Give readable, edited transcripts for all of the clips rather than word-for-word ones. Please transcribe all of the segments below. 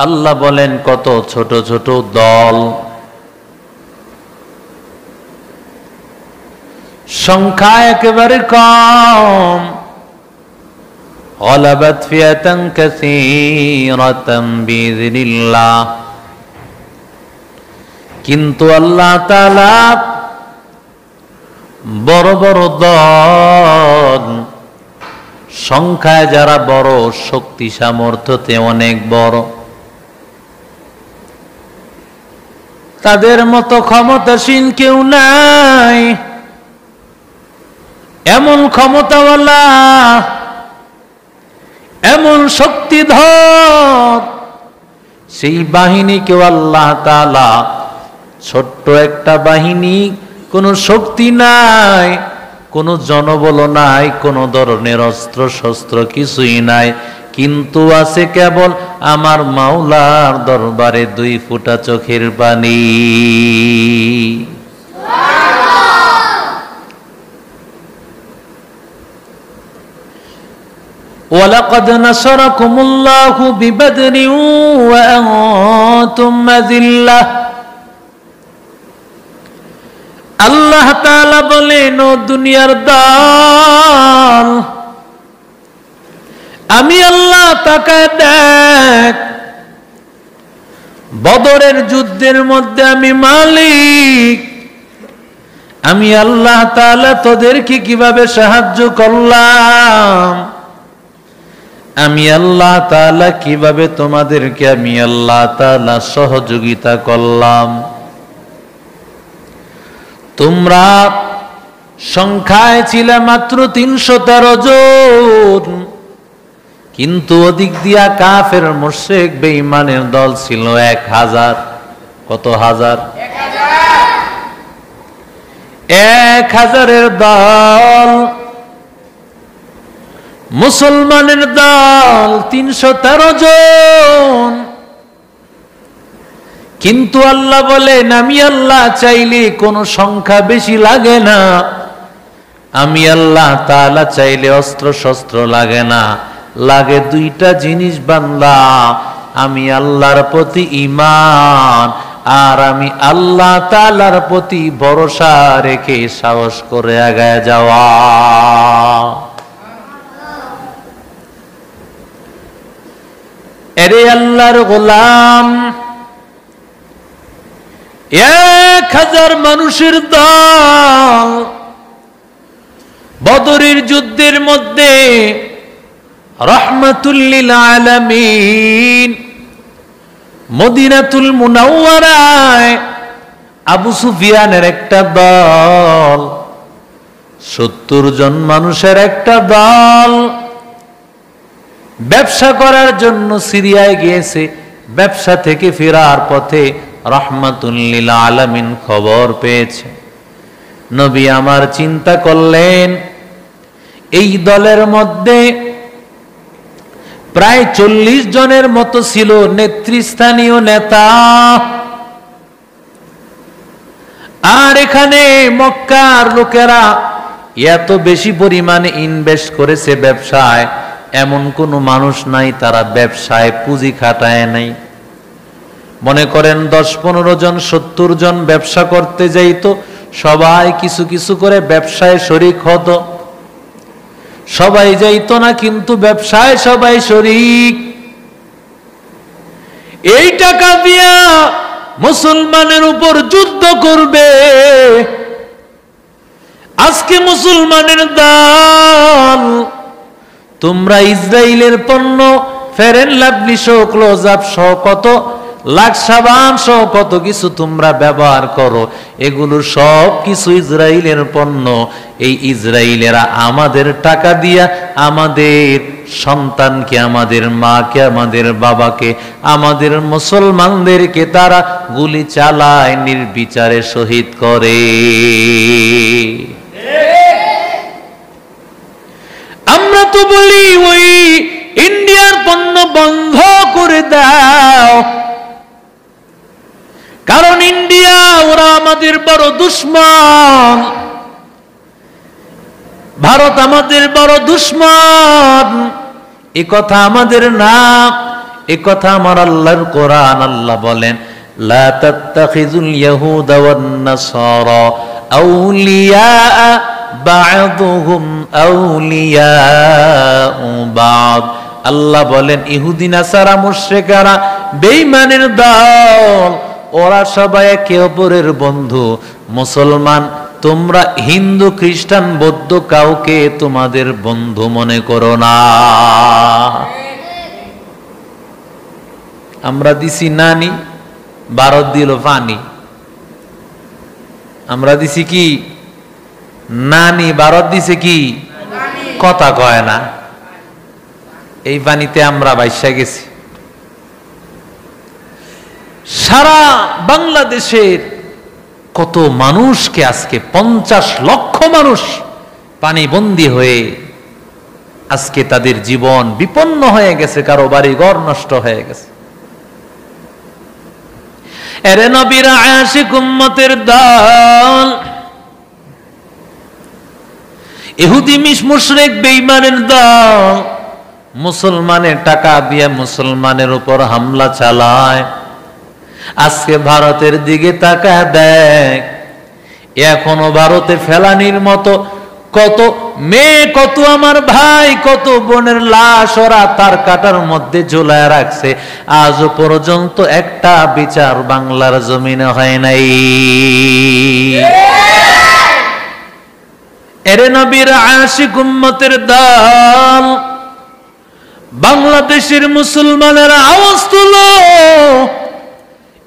আল্লাহ বলেন কত ছোট ছোট দল, সংখ্যা একেবারে কম। গলাবাত ফিয়াতান কাসীরাতাম বিইযনিল্লাহ, কিন্তু আল্লাহ তাআলা বড় বড় দল, সংখ্যায় যারা বড়, শক্তি সামর্থ্যতে অনেক বড়, তাদের মতো ক্ষমতাসীন কেউ নাই। এমন ক্ষমতাওয়ালা, এমন শক্তিধর সেই বাহিনীকেও আল্লাহ তাআলা, ছোট্ট একটা বাহিনী, কোনো শক্তি নাই, কোনো জনবল নাই, কোনো ধরনের অস্ত্র শস্ত্র কিছুই নাই, কিন্তু আছে কেবল আমার মাওলার দরবারে 2 ফোঁটা চোখের পানি। ওয়ালাকাদ নাসারাকুমুল্লাহু বিবদরিন ওয়া আনতুম আযিল্লাহ। আল্লাহ তাআলা বলেন, ও দুনিয়ার দল, আমি আল্লাহ তাকায় দেখ, বদরের যুদ্ধের মধ্যে আমি মালিক, আমি আল্লাহ তাআলা তোদেরকে কিভাবে সাহায্য করলাম, আমি আল্লাহ তাআলা কিভাবে তোমাদেরকে আমি আল্লাহ তাআলা সহযোগিতা করলাম। তোমরা সংখ্যায় ছিলে মাত্র 313 জন, কিন্তু ওদিক দিয়া কাফের মুশরিক বেঈমানের দল ছিল 1000। কত হাজার? 1000-এর দল। মুসলমানের দল 313 জন, কিন্তু আল্লাহ বলেন, আমি আল্লাহ চাইলে কোনো সংখ্যা বেশি লাগে না, আমি আল্লাহ তাআলা চাইলে অস্ত্র শস্ত্র লাগে না, লাগে 2টা জিনিস বান্দা, আমি আল্লাহর প্রতি ঈমান, আর আমি আল্লাহ তাআলার প্রতি ভরসা রেখে সাহস করে আগায় যাওয়া। এরে আল্লাহর গোলাম, 1000 মানুষের দল বদরের যুদ্ধের মধ্যে রাহমাতুল লিল আলামিন মদিনাতুল মুনাওয়ারায় আবু সুফিয়ানের একটা দল, 70 জন মানুষের একটা দল ব্যবসা করার জন্য সিরিয়ায় গিয়েছে। ব্যবসা থেকে ফেরার পথে রাহমাতুল লিল আলামিন খবর পেয়েছে। নবী আমার চিন্তা করলেন, এই দলের মধ্যে প্রায় 40 জনের মতো ছিল নেতৃস্থানীয় নেতা, আর এখানে মক্কার লোকেরা এত বেশি পরিমাণে ইনভেস্ট করেছে ব্যবসায়, এমন কোনো মানুষ নাই তারা ব্যবসায় পুঁজি খাটায় নাই। মনে করেন 10-15 জন 70 জন ব্যবসা করতে যাইতো, সবাই কিছু কিছু করে ব্যবসায় শরীক হতো। সবাই যাইতো না, কিন্তু ব্যবসায় সবাই শরীক। এই টাকা দিয়া মুসলমানের উপর যুদ্ধ করবে। আজকে মুসলমানের দল, তোমরা ইসরায়েলের পণ্য ফেয়ার এন্ড লাভলি সহ, ক্লোজ আপ সহ, কত লাখ সাবান সহ কত কিছু তোমরা ব্যবহার করো, এগুলো সব কিছু ইসরায়েলের পণ্য। এই ইসরায়েলেরা আমাদের টাকা দিয়া আমাদের সন্তানকে, আমাদের মাকে, আমাদের বাবাকে, আমাদের মুসলমানদেরকে তারা গুলি চালায়, নির্বিচারে শহীদ করে। আমরা তো বলি ওই ইন্ডিয়ার পণ্য বন্ধ করে দাও, কারণ ইন্ডিয়া ওরা আমাদের বড় দুশমন, ভারত আমাদের বড় দুশমন। এ কথা আমাদের না, এ কথা আমার আল্লাহর কোরআন। আল্লাহ বলেন লা তাত্তাখিযুল ইয়াহুদা ওয়ান নাসারা আউলিয়া বা'দুহুম আউলিয়াউ বা'দ। আল্লাহ বলেন ইহুদি নাসারা মুশরিকেরা বেঈমানের দল, ওরা সবাই একে অপরের বন্ধু। মুসলমান তোমরা হিন্দু খ্রিস্টান বৌদ্ধ কাউকে তোমাদের বন্ধু মনে করো না। আমরা দিছি নানি, ভারত দিল পানি। আমরা দিছি কি নানি, ভারত দিছে কি কথা কয় না। এই পানিতে আমরা বাইসা গেছি। সারা বাংলাদেশের কত মানুষকে আজকে 50 লক্ষ মানুষ পানিবন্দী হয়ে আজকে তাদের জীবন বিপন্ন হয়ে গেছে, কারো বাড়ি ঘর নষ্ট হয়ে গেছে। এরে নবীর আশিক উম্মতের দল, ইহুদি মুশরিক বেঈমানের দল মুসলমানের টাকা দিয়ে মুসলমানের উপর হামলা চালায়। আজকে ভারতের দিকে তাকা দেখ, এখনো ভারতে ফেলানির মতো কত মেয়ে, কত আমার ভাই, কত বোনের লাশ ওরা তার কাটার মধ্যে ঝুলায় রাখছে। আজও পর্যন্ত একটা বিচার বাংলার জমিনে হয় নাই। এরে নবীর আশিক উম্মতের দল, বাংলাদেশের মুসলমানেরা আওয়াজ তুলো,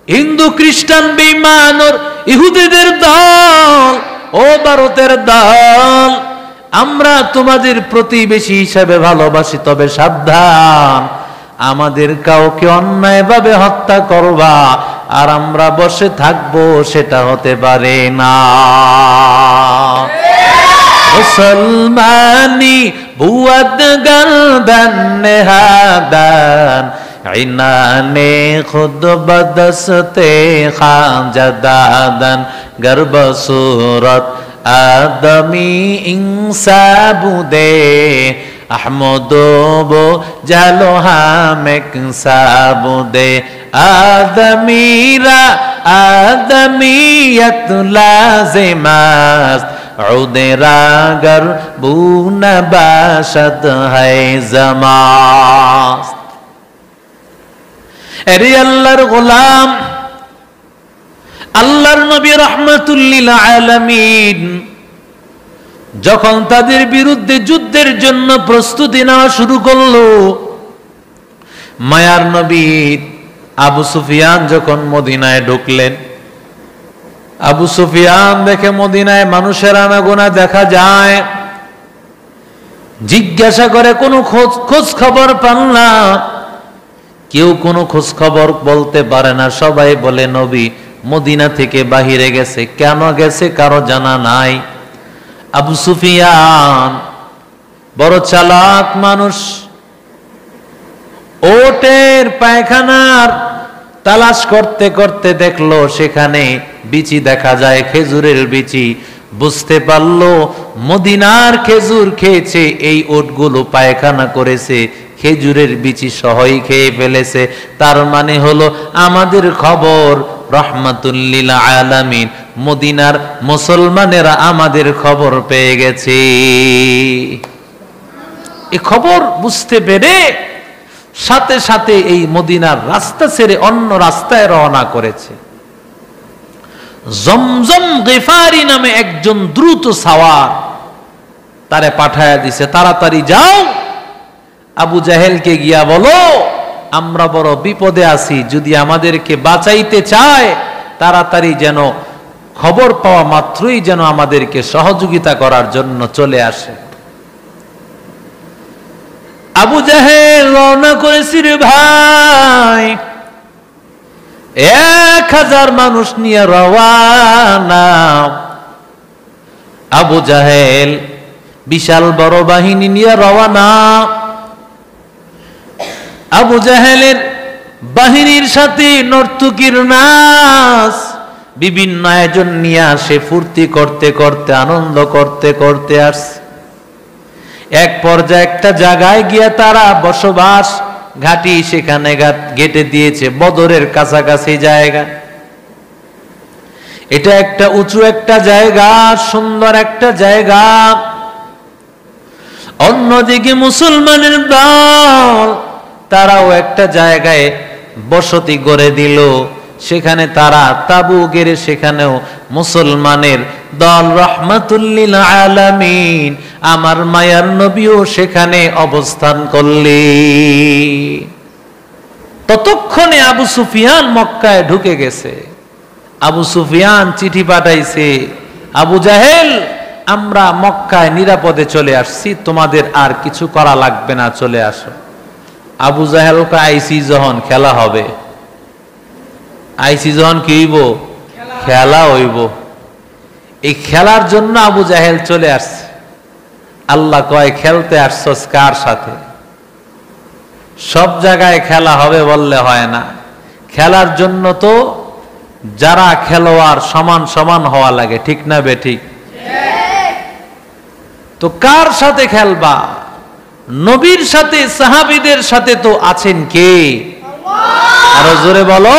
হিন্দু খ্রিস্টান বেঈমান আর ইহুদিদের দল, ও ভারতের দল, আমরা তোমাদের প্রতিবেশী হিসেবে ভালোবাসি, তবে সাবধান, আমাদের কাউকে অন্যায়ভাবে হত্যা করবা আর আমরা বসে থাকবো, সেটা হতে পারে না। মুসলমানি বুয়াদ গর্দন নেহাদান ইনানে খুদ বদস্তে খাজাদাদান গর্ব সুরত আদমি ইনসাবুদে আহমদো বো জালো হামেক সাবুদে আদমিরা আদমিয়ত লাজিমাস্ত উদেরাগর বুনা বাশদ है जमास्त। এরে আল্লাহর গোলাম, আল্লাহর নবী রাহমাতুল লিল আলামিন যখন তাদের বিরুদ্ধে যুদ্ধের জন্য প্রস্তুতি নেওয়া শুরু করলো, মায়ার নবী আবু সুফিয়ান যখন মদিনায় ঢুকলেন, আবু সুফিয়ান দেখে মদিনায় মানুষের আনাগোনা দেখা যায়, জিজ্ঞাসা করে কোনো খোঁজ খবর পান না। কেউ কোনো খোঁজ খবর বলতে পারে না, সবাই বলে নবী মদিনা থেকে বাহিরে গেছে। কেন গেছে কারো জানা নাই। আবু সুফিয়ান বড় চালাক মানুষ, ওটের পায়খানার তালাশ করতে করতে দেখলো সেখানে বিচি দেখা যায়, খেজুরের বিচি। বুঝতে পারলো মদিনার খেজুর খেয়েছে, এই ওটগুলো পায়খানা করেছে, খেজুরের বিচি সহই খেয়ে ফেলেছে। তার মানে হলো আমাদের খবর রাহমাতুল লিল আলামিন, মদিনার মুসলমানেরা আমাদের খবর পেয়ে গেছে। এই খবর বুঝতে পেরে সাথে সাথে এই মদিনার রাস্তা ছেড়ে অন্য রাস্তায় রওনা করেছে। জমজম গিফারি নামে একজন দ্রুত সাওয়ার তারে পাঠায়া দিছে, তাড়াতাড়ি যাও, আবু জাহেলকে গিয়া বলো আমরা বড় বিপদে আছি, যদি আমাদেরকে বাঁচাইতে চায় তাড়াতাড়ি যেন খবর পাওয়া মাত্রই যেন আমাদেরকে সহযোগিতা করার জন্য চলে আসে। আবু জাহেল রওনা করেছি রে ভাই, 1000 মানুষ নিয়ে রওয়ানা। আবু জাহেল বিশাল বড় বাহিনী নিয়ে রওয়ানা। আবু জাহেলের বাহিনীর সাথে নর্তকীর নাচ, বিভিন্ন আয়োজন নিয়ে আসে, ফুর্তি করতে করতে আনন্দ করতে করতে আসছে। এক পর্যায়ে একটা জায়গায় গিয়ে তারা বসবাস ঘাটি সেখানে গেটে দিয়েছে, বদরের কাছাকাছি জায়গা। এটা একটা উঁচু একটা জায়গা, সুন্দর একটা জায়গা। অন্যদিকে মুসলমানের দল তারাও একটা জায়গায় বসতি গড়ে দিল, সেখানে তারা তাবু গেড়ে সেখানেও মুসলমানের দল রহমাতুল্লিল আলামিন আমার মায়ার নবীও সেখানে অবস্থান করলেন। ততক্ষণে আবু সুফিয়ান মক্কায় ঢুকে গেছে। আবু সুফিয়ান চিঠি পাঠাইছে, আবু জাহেল আমরা মক্কায় নিরাপদে চলে আসছি, তোমাদের আর কিছু করা লাগবে না, চলে আসো। আবু জাহেলকে আইসি যখন খেলা হবে, আইসি যখন কি হইব, খেলা হইব। এই খেলার জন্য আবু জাহেল চলে আসছে। আল্লাহ কয় খেলতে আসছস কার সাথে? সব জায়গায় খেলা হবে বললে হয় না, খেলার জন্য তো যারা খেলোয়াড় সমান সমান হওয়া লাগে, ঠিক না বেঠিক? তো কার সাথে খেলবা? নবীর সাথে, সাহাবীদের সাথে তো আছেন কে? আরো জোরে বলো,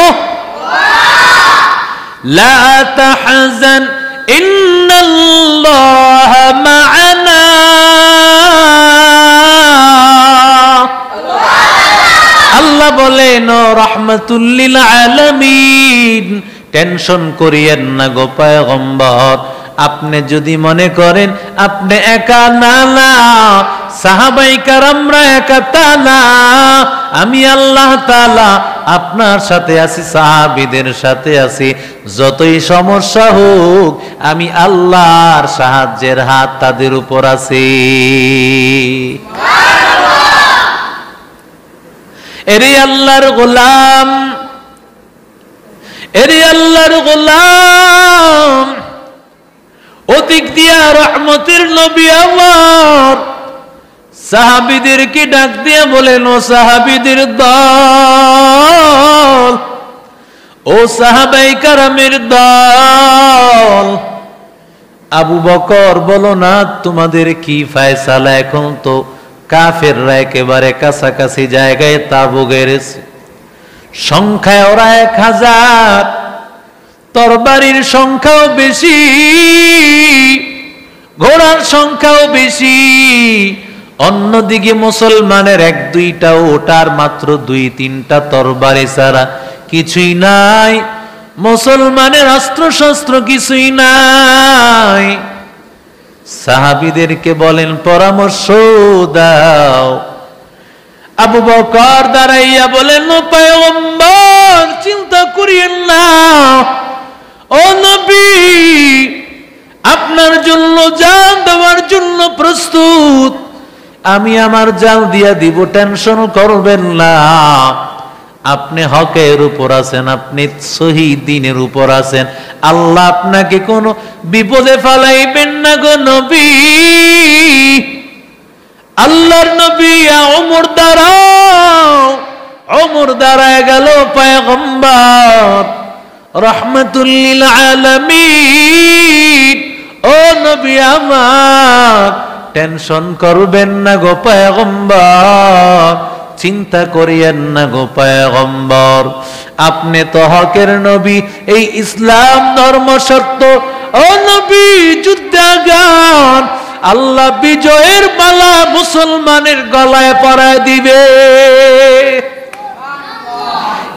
লা তাহজান ইন্নাল্লাহা মা'ানা। আল্লাহ বলেন রাহমাতুল লিল আলামিন, টেনশন করিয়েন না গো পয়গম্বর। আপনি যদি মনে করেন আপনি একা, না না, সাহাবাই কেরামরা একা তা না, আমি আল্লাহ তাআলা আপনার সাথে আছি, সাহাবীদের সাথে আছি। যতই সমস্যা হোক আমি আল্লাহর সাহায্যের হাত তাদের উপর আছে। এরে আল্লাহর গোলাম, এরে আল্লাহর গোলাম, ওদিক দিয়া রহমতের নবী আমার সাহাবীদেরকে ডাক দিয়া বলেন, ও সাহাবীদের দল, ও সাহাবায়ে কেরামের দল, আবু বকর বলো না তোমাদের কি ফয়সালা? এখন তো কাফেররা একেবারে কাছাকাছি জায়গায় তাবু গেড়েছে, সংখ্যায় ওরা 1000, তরবারির সংখ্যাও বেশি, ঘোড়ার সংখ্যাও বেশি। অন্যদিকে মুসলমানের 1-2টা ওটার মাত্র 2-3টা তরবারি ছাড়া কিছুই নাই, মুসলমানের অস্ত্র শস্ত্র কিছুই নাই। সাহাবীদেরকে বলেন পরামর্শ দাও। আবু বকর দাঁড়াইয়া বলেন, ও পয়গম্বর চিন্তা করিয়েন না, ও নবী আপনার জন্য জান দেওয়ার জন্য প্রস্তুত, আমি আমার জান দিয়া দিব, টেনশন করবেন না। আপনি হকের উপর আছেন, আপনি সহি দ্বীনের উপর আছেন, আল্লাহ আপনাকে কোনো বিপদে ফেলাইবেন না গো নবী। আল্লাহর নবী ওমর দাঁড়াও, ওমর দাঁড়ায় গেল। পয়গম্বর রহমাতুল লিল আলামিন, ও নবী আমার টেনশন করবেন না গো পয়গম্বর, চিন্তা করিয়েন না গো পয়গম্বর, আপনি তো হকের নবী, এই ইসলাম ধর্ম সত্য। ও নবী যুদ্ধে গান, আল্লাহ বিজয়ের মালা মুসলমানের গলায় পরায় দিবে,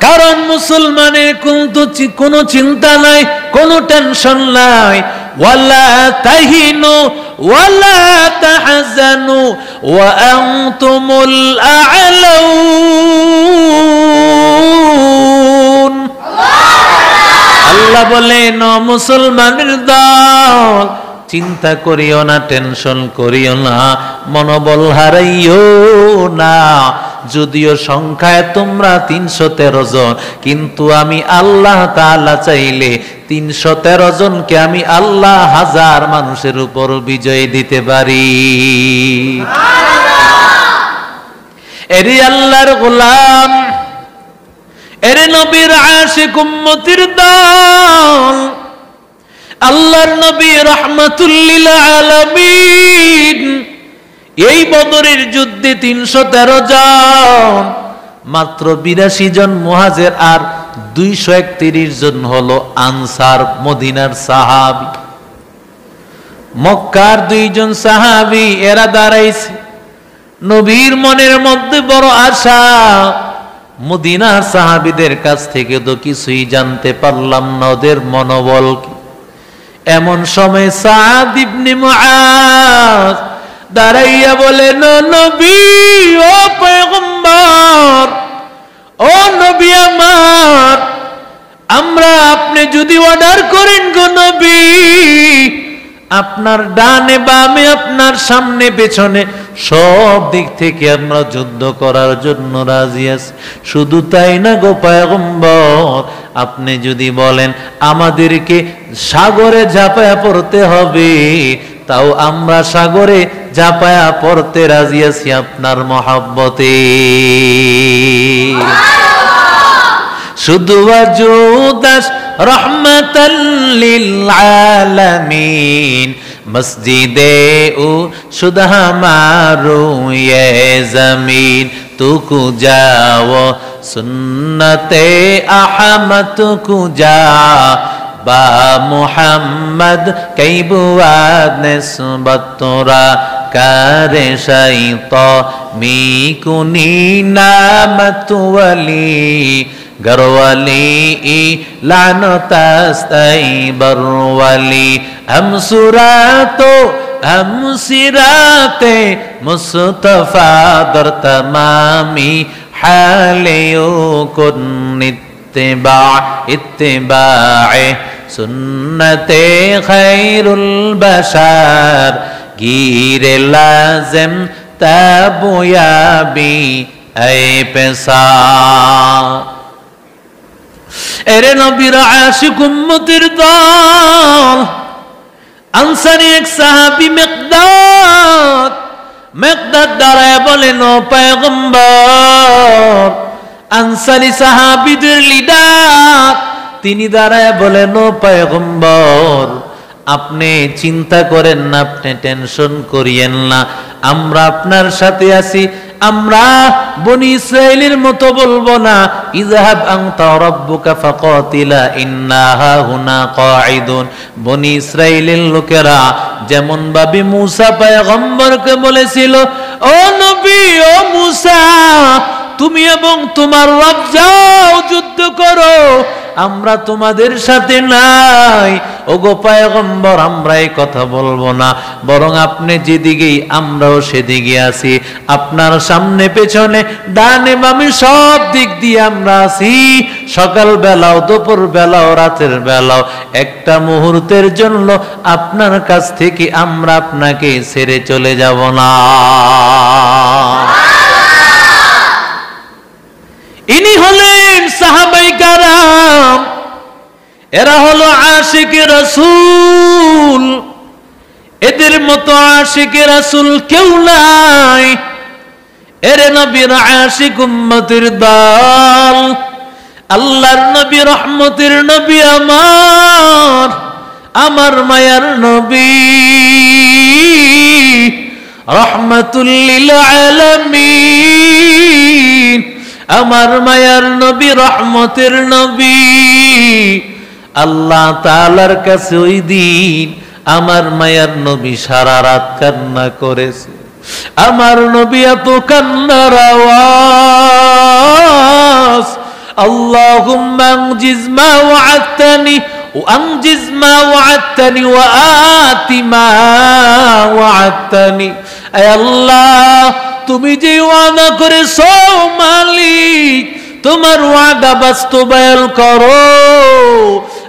কারণ মুসলমানের কোনো চিন্তা নাই, কোনো টেনশন নাই। ওয়ালা তাহিনু ওয়ালা তাহজানু ওয়া আনতুমুল আ'লাউন। আল্লাহ বলেন মুসলমানের দল, চিন্তা করিও না, টেনশন করিও না, মনোবল হারাইও না। যদিও সংখ্যায় তোমরা 313 জন, কিন্তু আমি আল্লাহ তাআলা চাইলে 313 জনকে আমি আল্লাহ 1000 মানুষের উপর বিজয় দিতে পারি। এরে আল্লাহর গোলাম, এরে নবীর আশিক উম্মতির দল, আল্লাহর নবী রাহমাতুল লিল আলামিন এই বদরের যুদ্ধে 313 জন মাত্র 82 জন মুহাজির আর 231 জন হলো আনসার, মদিনার সাহাবী। মক্কার 2 জন সাহাবী এরা দাঁড়াইছে। নবীর মনের মধ্যে বড় আশা, মদিনার সাহাবীদের কাছ থেকে তো কিছুই জানতে পারলাম না ওদের মনোবল কি। এমন সময় সাদ ইবনে মুআজ দাঁড়াইয়া বলেন, নবী ও পয়গম্বর, ও নবী আমার, আমরা আপনি যদি অর্ডার করেন গো নবী, আপনার ডানে বামে, আপনার সামনে পেছনে সব দিক থেকে আমরা যুদ্ধ করার জন্য রাজি আছি। শুধু তাই না গো পয়গম্বর, আপনি যদি বলেন আমাদেরকে সাগরে ঝাঁপায়া পড়তে হবে, তাও আমরা সাগরে ঝাঁপায়া পড়তে রাজি আছি আপনার মহব্বতে। শুধু ওয়াজুদাস রহমাতাল লিল আলামিন, মসজিদে ও শুধু হামারো ये जमीन, तुकु जाओ सुन्नते अहमद तुकु जा बा मुहम्मद कई बुआद निस्बत तोरा करे शैतो मी कुनी नामत वली गरवली लानतास्तई बरवली, हम सुरातो हम सिराते मुस्तफा दर तमामी हालियो कुन इत्तिबा इत्तिबाए सुन्नते खैरुल बशर गिरे लाजिम तबुयाबी ऐ पेशा। এরে নবীর আশিক উম্মতের দল, আনসারী এক সাহাবী মিকদাদ দাঁড়ায় বলেন, ও পয়গম্বর, আনসারী সাহাবীদের লিডার তিনি দাঁড়ায় বলেন, ও পয়গম্বর, আপনি চিন্তা করেন না, আপনি টেনশন করিয়েন না, আমরা আপনার সাথে আছি। আমরা বনি ইসরাইলের মতো বলবো না, ইযহাব আনতা রাব্বুকা ফাকাতিলা ইন্না হাহুনা কাঈদুন। বনি ইসরাইলের লোকেরা যেমন ভাবে মূসা পয়গম্বরকে বলেছিল, ও নবী, ও মূসা, তুমি এবং তোমার রব যাও যুদ্ধ করো, আমরা তোমাদের সাথে নাই। ওগো পয়গম্বর, আমরা এই কথা বলবো না, বরং আপনি যেদিকেই আমরাও সেদিকে আছি, আপনার সামনে পেছনে ডানে বামে সব দিক দিয়ে আমরা আছি। সকাল বেলাও, দুপুর বেলাও, রাতের বেলাও, একটা মুহূর্তের জন্য আপনার কাছ থেকে আমরা আপনাকে ছেড়ে চলে যাব না। ইনি হলেন সাহাবায়ে কেরাম, এরা হলো আশিকে রাসূল। এদের মতো আশিকে রাসূল কেউ নাই। এরে নবীর আশিক উম্মতের দল, আল্লাহর নবী, রহমতের নবী, আমার মায়ার নবী, রহমাতুল লিল আলামিন, আমার মায়ার নবী, রহমতের নবী। আল্লাহ তাআলার কাছে ওই দিন আমার মায়ার নবী সারা রাত কান্না করেছে। আমার নবী এত কান্নার আওয়াজ, আল্লাহুম্মা আনজিজ মা ওয়া'আদতানি ওয়া আনজিজ মা ওয়া'আদতানি ওয়া আতি মা ওয়া'আদতানি। আয় আল্লাহ, তুমি যে ওয়াদা করেছো মালিক, তোমার ওয়াদা বাস্তবায়ন করো।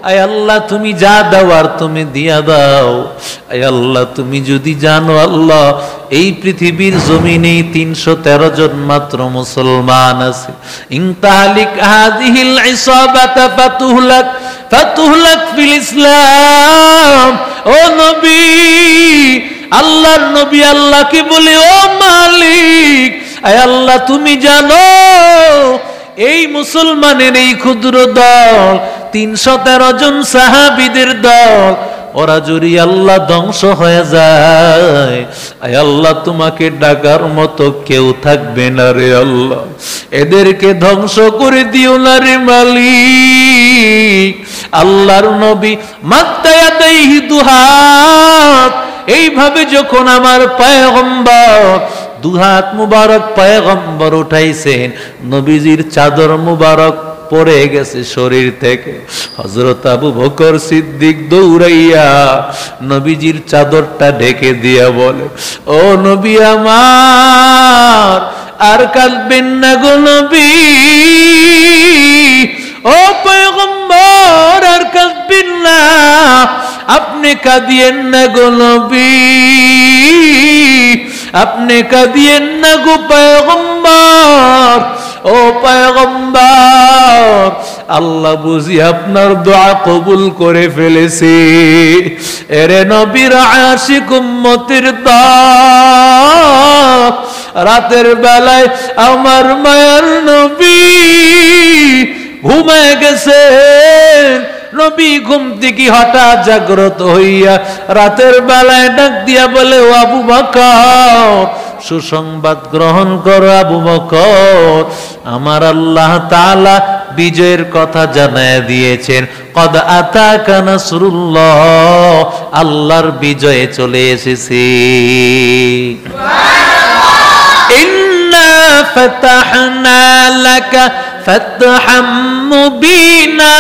আয় আল্লাহ, তুমি যা দেওয়ার তুমি দিয়া দাও। আয় আল্লাহ, তুমি যদি জানো আল্লাহ, এই পৃথিবীর জমিনে 313 জন মাত্র মুসলমান আছে। ইনতালিক হাযিহিল ইসাবাতা ফাতুহলাক ফিল ইসলাম। ও নবী, আল্লাহর নবী আল্লাহকে বলে, ও মালিক, আয় আল্লাহ, তুমি জানো এই মুসলমানের এই ক্ষুদ্র দল 313 জন সাহাবীদের দল, ওরা যদি আল্লাহ ধ্বংস হয়ে যায়, আয় আল্লাহ তোমাকে ডাকার মতো কেউ থাকবে না রে আল্লাহ, এদেরকে ধ্বংস করে দিও না রে মালিক। আল্লাহর নবী মাত্তায়া দেহি দুহাত, এইভাবে যখন আমার পয়গম্বর দুহাত মুবারক পয়গম্বর উঠাইছেন, নবীজির চাদর মুবারক পড়ে গেছে শরীর থেকে। হযরত আবু বকর সিদ্দিক দৌড়াইয়া নবীজির চাদরটা ঢেকে দিয়া বলে, ও নবী আমার, আর কাঁদবেন না গো নবী, ও পয়গম্বর আর কাঁদবেন না, আপনি কাঁদিয়েন না গো নবী, আপনি কাঁদিয়েন না গো পয়গম্বর, ও পয়গম্বর, আল্লাহ বুঝি আপনার দোয়া কবুল করে ফেলেছে। এরে নবীর আশিক উম্মতের দল, রাতের বেলায় আমার মায়ার নবী ঘুমায় গেছেন। নবী ঘুম থেকে হঠাৎ জাগ্রত হইয়া রাতের বেলায় ডাক দিয়া বলে, ও আবু বকর, সুসংবাদ গ্রহণ করো আবু বকর, আমার আল্লাহ তাআলা বিজয়ের কথা জানায় দিয়েছেন। কদ আতাকা নাসরুল্লাহ, আল্লাহর বিজয় চলে এসেছে। ইন্না ফাতাহনা লাকা ফাতহাম মুবিনা,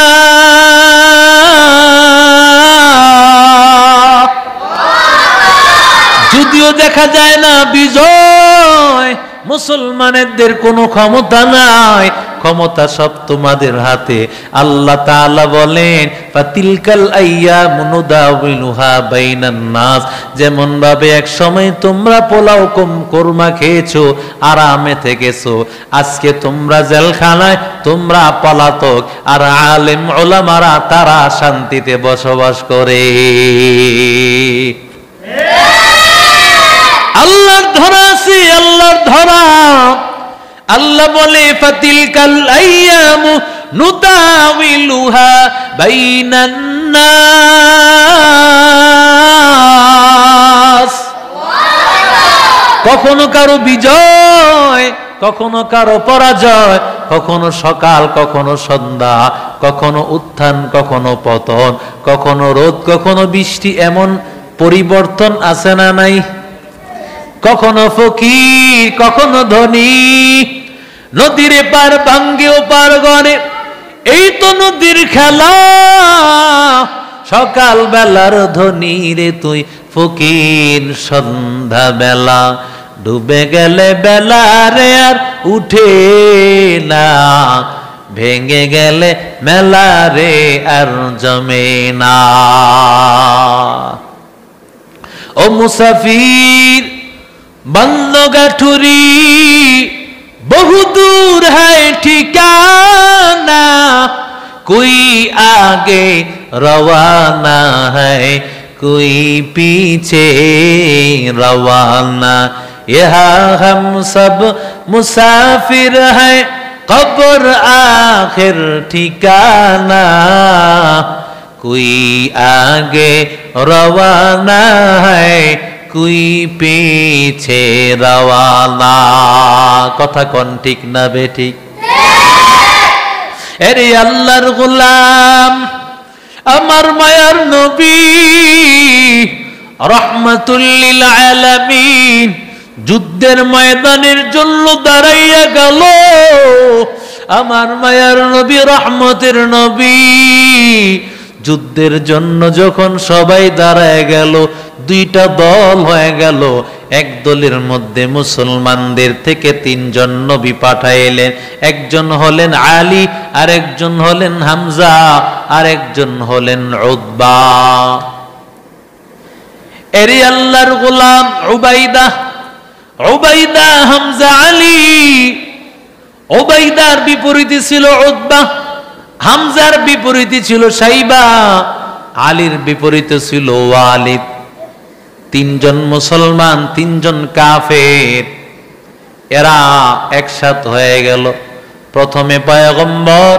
যদিও দেখা যায় না বিজয়, মুসলমানদের কোনো ক্ষমতা নাই, ক্ষমতা সব তোমাদের হাতে। আল্লাহ তাআলা বলেন, ফাতিলকাল আইয়ামু নুদাউলুহা বাইনান নাস, যেমন ভাবে এক সময় তোমরা পোলাও কোরমা খেয়েছো, আরামে থেকেছো, আজকে তোমরা জেলখানায়, তোমরা পলাতক, আর আলেম উলামারা তারা শান্তিতে বসবাস করে। আল্লাহর ধরা আছে, আল্লাহর ধরা। আল্লাহ বলে, ফাতিলকাল আইয়ামু নুদাউলুহা বাইনান নাস, কখনো কারো বিজয়, কখনো কারো পরাজয়, কখনো সকাল, কখনো সন্ধ্যা, কখনো উত্থান, কখনো পতন, কখনো রোদ, কখনো বৃষ্টি, এমন পরিবর্তন আছে না নাই? কখনো ফকির, কখনো ধনী, নদীর পার ভাঙ্গে ও পার গড়ে, এই তো নদীর খেলা। সকাল বেলার ধনী রে তুই ফকির, সন্ধ্যা বেলা ডুবে গেলে বেলা রে আর উঠে না, ভেঙে গেলে মেলা রে আর জমে না। ও মুসাফির বন্দগাঠুরি, বহুদূর है ठिकाना, कोई आगे रवाना है, कोई पीछे रवाना, यहाँ हम सब मुसाफिर हैं, कब्र आखिर ठिकाना, कोई आगे रवाना है, কুই পিছে রওয়ানা। কথা কোন ঠিক না বেঠিক? এরে আল্লাহর গোলাম, আমার মায়ার নবী রাহমাতুল লিল আলামিন যুদ্ধের ময়দানের জন্য দাঁড়াইয়া গেল। আমার মায়ার নবী রহমতের নবী যুদ্ধের জন্য যখন সবাই দাঁড়ায় গেল, দুইটা দল হয়ে গেল। এক দলের মধ্যে মুসলমানদের থেকে 3 জন নবী পাঠাইলেন। একজন হলেন আলী, আর একজন হলেন হামজা, আর একজন হলেন উতবা। এরি আল্লাহর গোলাম উবাইদা, উবাইদা হামজা আলী। উবাইদার বিপরীতে ছিল উতবা, হামজার বিপরীতে ছিল সাইবা, আলীর বিপরীতে ছিল ওয়ালিদ। 3 জন মুসলমান, 3 জন কাফের, এরা একসাথ হয়ে গেল। প্রথমে পয়গম্বর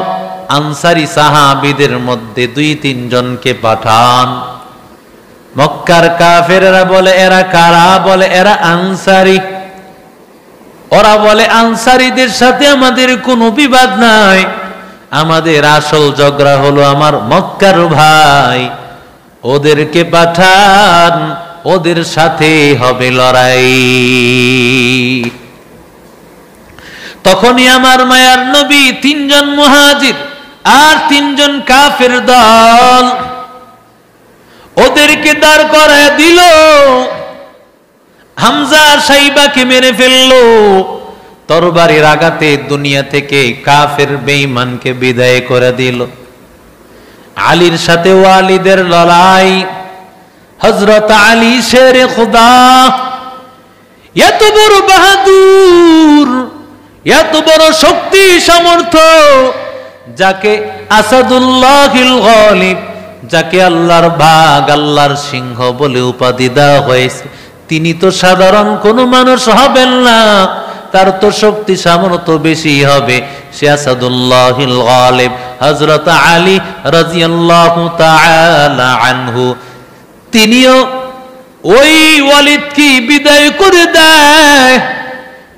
আনসারী সাহাবীদের মধ্যে 2-3 জনকে পাঠান। মক্কার কাফেররা বলে এরা কারা? বলে এরা আনসারী। ওরা বলে আনসারীদের সাথে আমাদের কোনো বিবাদ নাই, আমাদের আসল ঝগড়া হলো আমার মক্কার ভাই, ওদেরকে পাঠান, ওদের সাথে হবে লড়াই। তখনই আমার মায়ার নবী 3 জন মুহাজির আর 3 জন কাফের দল ওদেরকে দাঁড় করায় দিল। হামজা সাইবাকে মেরে ফেললো, তরবারির আঘাতে দুনিয়া থেকে কাফের বেঈমানকে বিদায় করে দিল। আলীর সাথে ওয়ালিদের লড়াই, হযরত আলী শেরে খুদা, এত বড় বাহাদুর, এত বড় শক্তি সামর্থ্য, যাকে আসাদুল্লাহিল গালিব, যাকে আল্লাহর বাঘ, আল্লাহর সিংহ বলে উপাধি দেওয়া হয়েছে, তিনি তো সাধারণ কোনো মানুষ হবেন না, তার তো শক্তি সামর্থ্য বেশি হবে। সে আসাদুল্লাহিল গালিব হযরত আলী রাদিয়াল্লাহু তাআলা আনহু, তিনিও ওই ওয়ালিদকে বিদায় করে দেয়।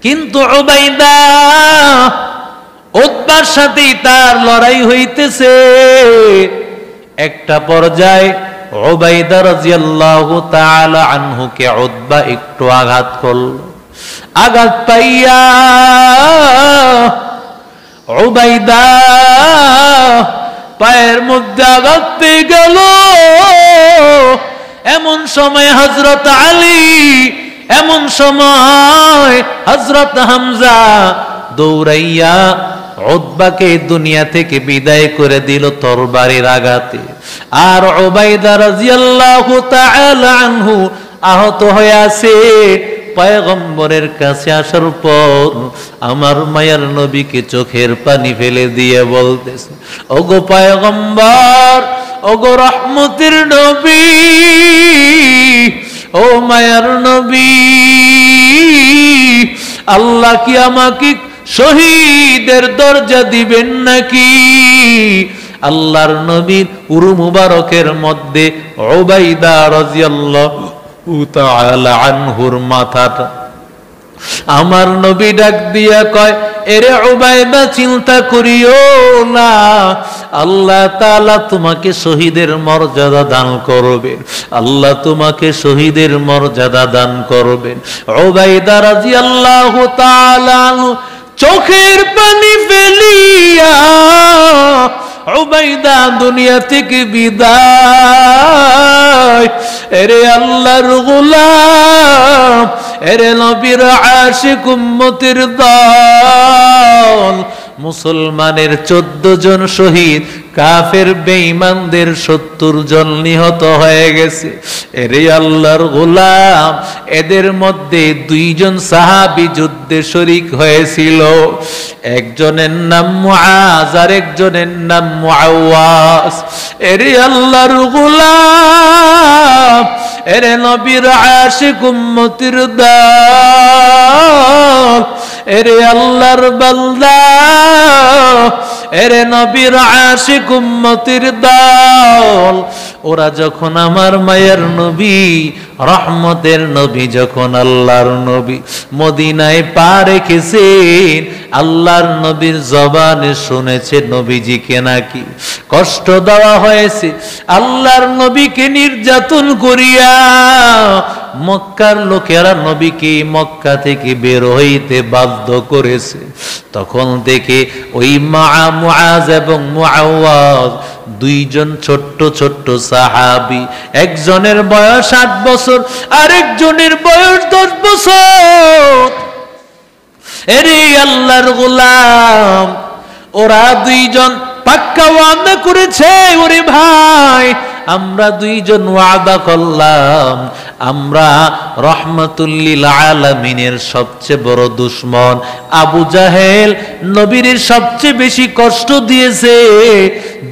কিন্তু উবাইদা, উতবার সাথেই তার লড়াই হইতেছে। একটা পর্যায়ে উবাইদা রাদিয়াল্লাহু তাআলা আনহুকে উতবা একটু আঘাত করল। আঘাত পাইয়া উবাইদা পায়ের মধ্যে আঘাত পেয়ে গেল। এমন সময় হযরত আলী, এমন সময় হযরত হামজা দৌড়াইয়া উতবাকে দুনিয়া থেকে বিদায় করে দিল তরবারির আঘাতে। আর উবাইদা রাদিয়াল্লাহু তাআলা আনহু আহত হয়ে আছে। পয়গম্বরের কাছে আসার পর আমার মায়ার নবীকে চোখের পানি ফেলে দিয়ে বলতেছে, ওগো পয়গম্বর, ওগো রহমতের নবী, ও মায়ার নবী, আল্লাহ কি আমাকে শহীদের দরজা দিবেন নাকি? আল্লাহর নবীর উরু মুবারকের মধ্যে উবাইদা রাদিয়াল্লাহু তাআলা আনহুর মাথাটা। আমার নবী ডাক দিয়া কয়, এরে উবাইদা, চিন্তা করিও না, আল্লাহ তাআলা তোমাকে শহীদের মর্যাদা দান করবেন, আল্লাহ তোমাকে শহীদের মর্যাদা দান করবেন। উবাইদা রাদিয়াল্লাহু তাআলা চোখের পানি ফেলিয়া উবাইদা দুনিয়া থেকে বিদায়। এরে আল্লাহর গোলাম, এরে নবীর আশিক উম্মতের দল, মুসলমানের 14 জন শহীদ, কাফের বেঈমানদের 70 জন নিহত হয়ে গেছে। এরে আল্লাহর গোলাম, এদের মধ্যে 2 জন সাহাবী যুদ্ধে শরীক হয়েছিল। একজনের নাম মুআজ আর একজনের নাম মুআওয়াজ। এরে আল্লাহর গোলাম, এরে নবীর আশিক উম্মতের দল, এরে আল্লাহর বান্দা, এরে নবীর আশিক উম্মতের দল, ওরা যখন আমার মায়ের নবী, রহমতের নবী, যখন আল্লাহর নবী মদিনায় পা রেখেছেন, আল্লাহর নবীর জবানে শুনেছে নবীজিকে নাকি কষ্ট দেওয়া হয়েছে, আল্লাহর নবীকে নির্যাতন করিয়া মক্কার লোকেরা নবীকে মক্কা থেকে বের হইতে বাধ্য করেছে। তখন থেকে ওই মুআজ এবং মুআওয়াজ 2 জন ছোট্ট ছোট্ট সাহাবী, একজনের বয়স 8 বছর, আরেকজনের বয়স 10 বছর। এরে আল্লাহর গোলাম, ওরা 2 জন পাক্কা ওয়াদা করেছে, ওরে ভাই, আমরা 2 জন ওয়াদা করলাম, আমরা রহমাতুল লিল আলামিনের সবচেয়ে বড় দুশমন আবু জাহেল নবীর সবচেয়ে বেশি কষ্ট দিয়েছে।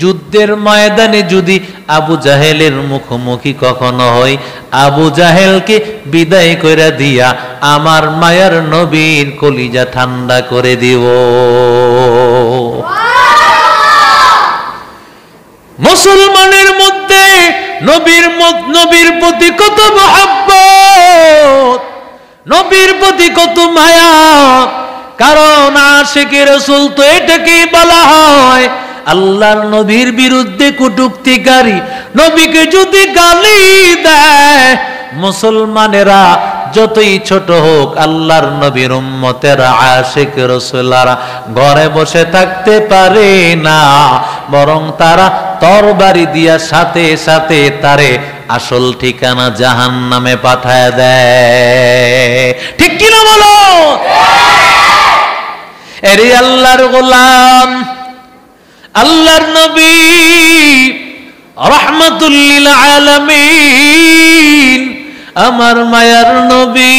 যুদ্ধের ময়দানে যদি আবু জাহেলের মুখোমুখি কখনো হয়, আবু জাহেলকে বিদায় করে দিয়া আমার মায়ার নবীর কলিজা ঠান্ডা করে দিব। মুসলমানের মধ্যে নবীর প্রতি কত মহব্বত, নবীর প্রতি কত মায়া। কারণ আশিকে রাসূল তো এটাকেই বলা হয় আল্লাহর নবীর বিরুদ্ধে কটূক্তিকারী। নবীকে যদি গালি দেয়, মুসলমানেরা যতই ছোট হোক, আল্লাহর নবীর উম্মতেরা আশিক রাসূলরা ঘরে বসে থাকতে পারে না, বরং তারা তরবারি দিয়া সাথে সাথে তারে আসল ঠিকানা জাহান্নামে পাঠায় দেয়। ঠিক কিনা বলো? এরে আল্লাহর গোলাম, আল্লাহর নবী রাহমাতুল লিল আলামিন, আমার মায়ার নবী,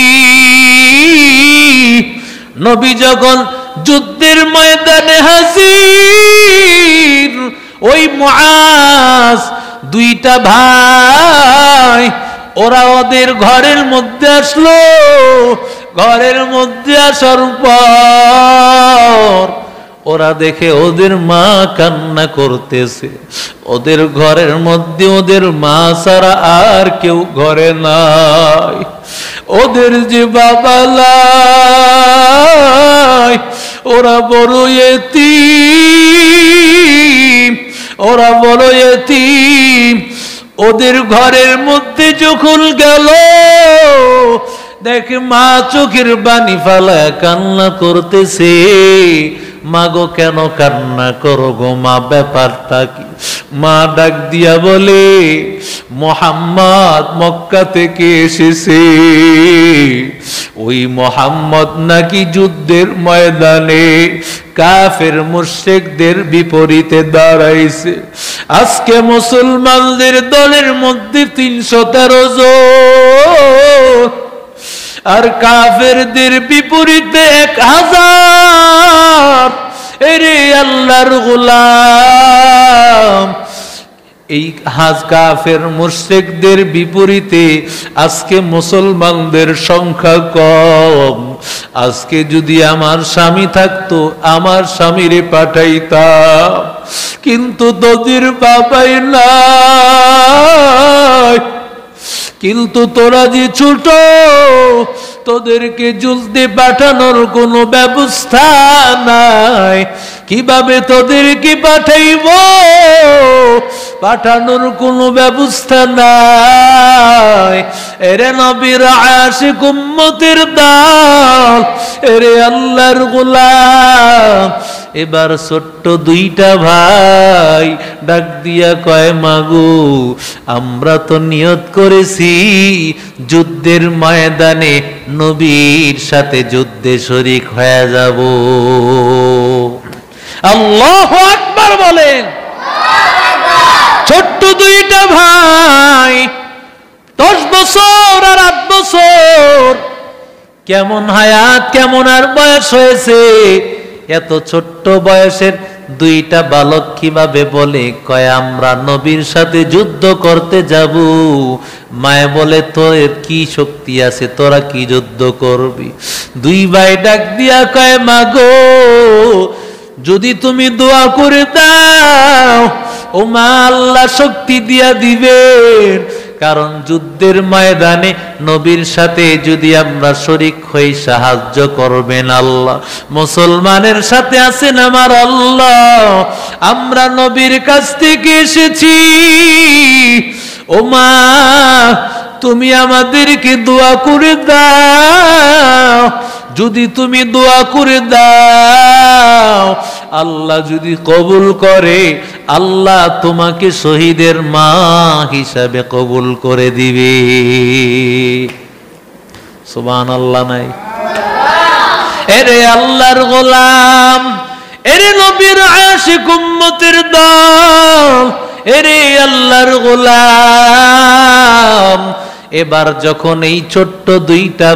নবী যখন যুদ্ধের ময়দানে হাজির, ওই মুআজ দুইটা ভাই ওরা ওদের ঘরের মধ্যে আসলো। ঘরের মধ্যে আসার পর ওরা দেখে ওদের মা কান্না করতেছে। ওদের ঘরের মধ্যে ওদের মা ছাড়া আর কেউ ঘরে নাই। ওদের যে বাবা নাই, ওরা বড় ইতিম, ওরা বড় ইতিম। ওদের ঘরের মধ্যে যখন গেল, দেখে মা চোখের পানি ফালায় কান্না করতেছে। মা গো, কেন কান্না করো গো মা, ব্যাপারটা কি? মা ডাক দিয়া বলে, মুহাম্মদ মক্কা থেকে এসেছে। ওই মুহাম্মদ নাকি যুদ্ধের ময়দানে কাফের মুশরিকদের বিপরীতে দাঁড়াইছে। আজকে মুসলমানদের দলের মধ্যে 313 জন, আর কাফেরদের বিপরীতে 1000। এরে আল্লাহর গোলাম, এই কাফের মুশরিকদের বিপরীতে আজকে মুসলমানদের সংখ্যা কম। আজকে যদি আমার স্বামী থাকতো, আমার স্বামীরে পাঠাইতাম, কিন্তু তোদের বাবাই নাই। কিন্তু তোরা যে ছোট, তোদেরকে যুদ্ধে পাঠানোর কোনো ব্যবস্থা নাই। কিভাবে তোদেরকে পাঠাইব? পাঠানোর কোনো ব্যবস্থা নাই। এরে নবীর আশিক উম্মতের দল, এরে আল্লাহর গোলাম, এবার ছোট্ট দুইটা ভাই ডাক দিয়া কয়, মাগো আমরা তো নিয়ত করেছি যুদ্ধের ময়দানে নবীর সাথে যুদ্ধে শরীক হয়ে যাব। আল্লাহু আকবার বলেন। ছোট্ট দুইটা ভাই, 10 বছর আর 8 বছর, কেমন হায়াত, কেমন আর বয়স হয়েছে। এত ছোট্ট বয়সের দুইটা বালক কিভাবে বলে, কয় আমরা নবীর সাথে যুদ্ধ করতে যাব। মায়ে বলে, তোর কি শক্তি আছে, তোরা কি যুদ্ধ করবি? দুই ভাই ডাক দিয়া কয়, মাগো যদি তুমি দোয়া করে দাও, ও মা আল্লাহ শক্তি দিয়া দিবেন। কারণ যুদ্ধের ময়দানে নবীর সাথে যদি আমরা শরীক হই, সাহায্য করবেন আল্লাহ। মুসলমানের সাথে আছেন আমার আল্লাহ। আমরা নবীর কাছ থেকে এসেছি, ও মা তুমি আমাদেরকে দোয়া করে দাও। যদি তুমি দোয়া করে দাও, আল্লাহ যদি কবুল করে, আল্লাহ তোমাকে শহীদের মা হিসাবে কবুল করে দিবে। সুবহানাল্লাহ নাই? এরে আল্লাহর গোলাম, এরে নবীর আশিক উম্মতের দল, এরে আল্লাহর গোলাম। এবার যখন এই ছোট্ট দুইটা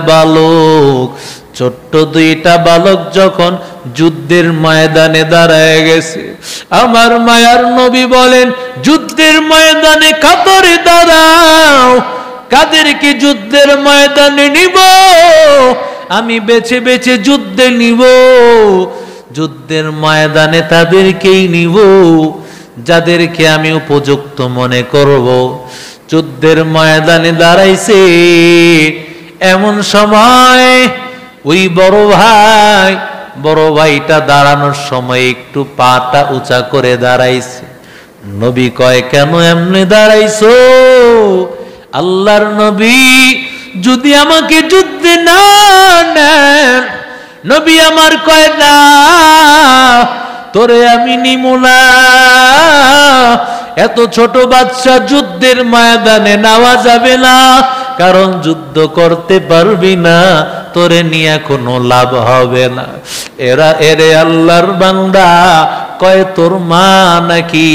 বালক যখন যুদ্ধের ময়দানে দাঁড়ায় গেছে, আমার মায়ার নবী বলেন, যুদ্ধের ময়দানে কাতরে দাঁড়াও। কাদেরকে যুদ্ধের ময়দানে নিব? আমি বেছে বেছে যুদ্ধে নিব। যুদ্ধের ময়দানে তাদেরকেই নিব যাদেরকে আমি উপযুক্ত মনে করব, যুদ্ধের ময়দানে দাঁড়াইছে। এমন সময় ওই বড় ভাইটা দাঁড়ানোর সময় একটু পাটা উঁচা করে দাঁড়াইছে। নবী কয়, কেন এমনি দাঁড়াইছো? আল্লাহর নবী, যদি আমাকে যুদ্ধে না নেন। নবী আমার কয়, না, তোরে আমি নিমু না। এত ছোট বাচ্চা যুদ্ধের ময়দানে নেওয়া যাবে না, কারণ যুদ্ধ করতে পারবি না, তোরে নিয়ে কোনো লাভ হবে না। এরে আল্লাহর বান্দা, কয় তোর মা নাকি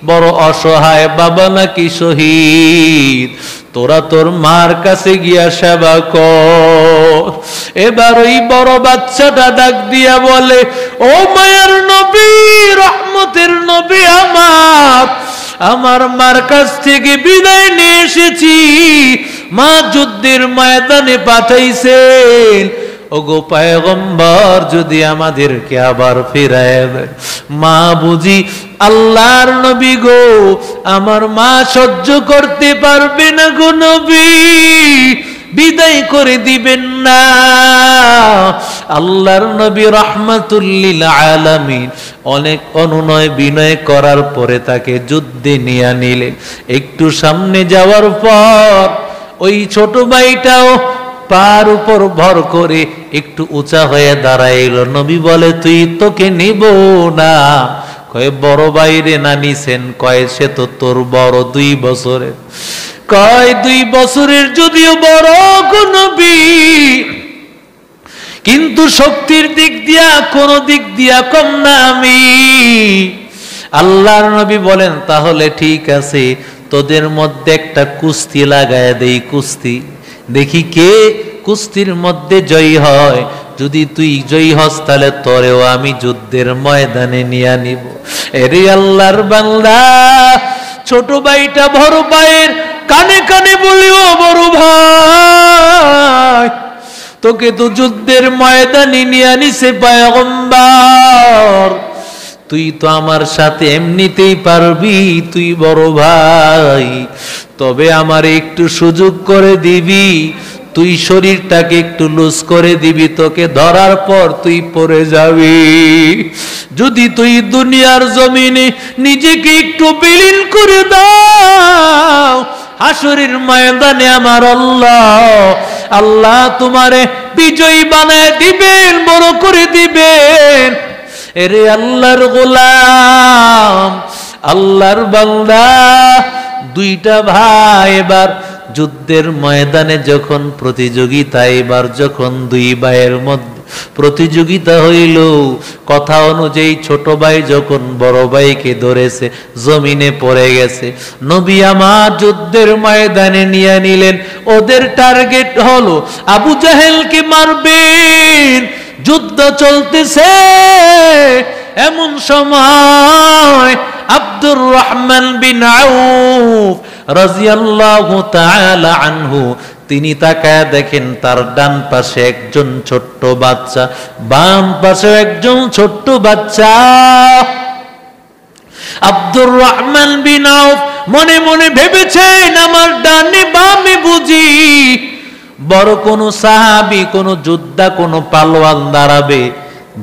বড় অসহায়, বাবা নাকি শহীদ, তোরা তোর মার কাছে গিয়া সেবা কর। এবার ওই বড় বাচ্চাটা ডাক দিয়া বলে, ও মায়ের নবী, রহমতের নবী, আমার মার কাছ থেকে বিদায় নিয়ে এসেছি। মা যুদ্ধের ময়দানে পাঠাইছেন। ওগো পয়গম্বর, যদি আমাদেরকে আবার ফিরায় দেয়। মা বুঝি আল্লাহর নবী গো, আমার মা সহ্য করতে পারবে না গো নবী, বিদায় করে দিবেন না। আল্লাহর নবী রাহমাতুল লিল আলামিন অনেক অনুনয় বিনয় করার পরে তাকে যুদ্ধে নিয়ে নিলেন। একটু সামনে যাওয়ার পর ওই ছোট ভাইটাও পার উপর ভর করে একটু উঁচা হয়ে দাঁড়াইল। নবী বলে, তুই তোকে নিব না। কয়, বড় বাইরে না নিছেন? কয়, সে তো তোর বড় 2 বছরের। কয়, 2 বছরের যদিও বড় গো নবী, কিন্তু শক্তির দিক দিয়া কোন দিক দিয়া কম না আমি। আল্লাহর নবী বলেন, তাহলে ঠিক আছে, তোদের মধ্যে একটা কুস্তি লাগায় দেই। কুস্তি দেখি কে কুস্তির মধ্যে জয়ী হয়। যদি তুই জয়ী হস, তাহলে তোরেও আমি যুদ্ধের ময়দানে নিয়ে নিব। এরে আল্লাহর বান্দা, ছোট ভাইটা বড় ভাইয়ের কানে কানে বলি, ও বড় ভাই, তোকে তো যুদ্ধের ময়দানে নিয়ে নিছে পয়গম্বর, তুই তো আমার সাথে এমনিতেই পারবি, তুই বড় ভাই, তবে আমার একটু সুযোগ করে দিবি। তুই শরীরটাকে একটু লুজ করে দিবি, তোকে ধরার পর তুই পড়ে যাবি। যদি তুই দুনিয়ার জমিনে নিজেকে একটু বিলীন করে দাও, হাসরের ময়দানে আমার আল্লাহ তোমারে বিজয়ী বানায় দিবেন, বড় করে দিবেন। এরে আল্লাহর গোলাম, আল্লাহর বান্দা, 2টা ভাই এবার যুদ্ধের ময়দানে যখন প্রতিযোগিতা, এবার যখন 2 ভাইয়ের মধ্যে প্রতিযোগিতা হইল, কথা অনুযায়ী ছোট ভাই যখন বড় ভাইকে ধরেছে, জমিনে পড়ে গেছে। নবী আমার যুদ্ধের ময়দানে নিয়ে নিলেন। ওদের টার্গেট হলো আবু জাহেলকে মারবেন। যুদ্ধ চলতেছে, এমন সময় আব্দুর রহমান বিন আউফ রাদিয়াল্লাহু তাআলা আনহু, তিনি তাকায় দেখেন তার ডান পাশে একজন ছোট্ট বাচ্চা, বাম পাশে একজন ছোট্ট বাচ্চা। আব্দুর রহমান বিন আউফ মনে মনে ভেবেছেন, আমার ডানে বামে বুঝি বড় কোন সাহাবী, কোন যোদ্ধা, কোন পালোয়ান দাঁড়াবে।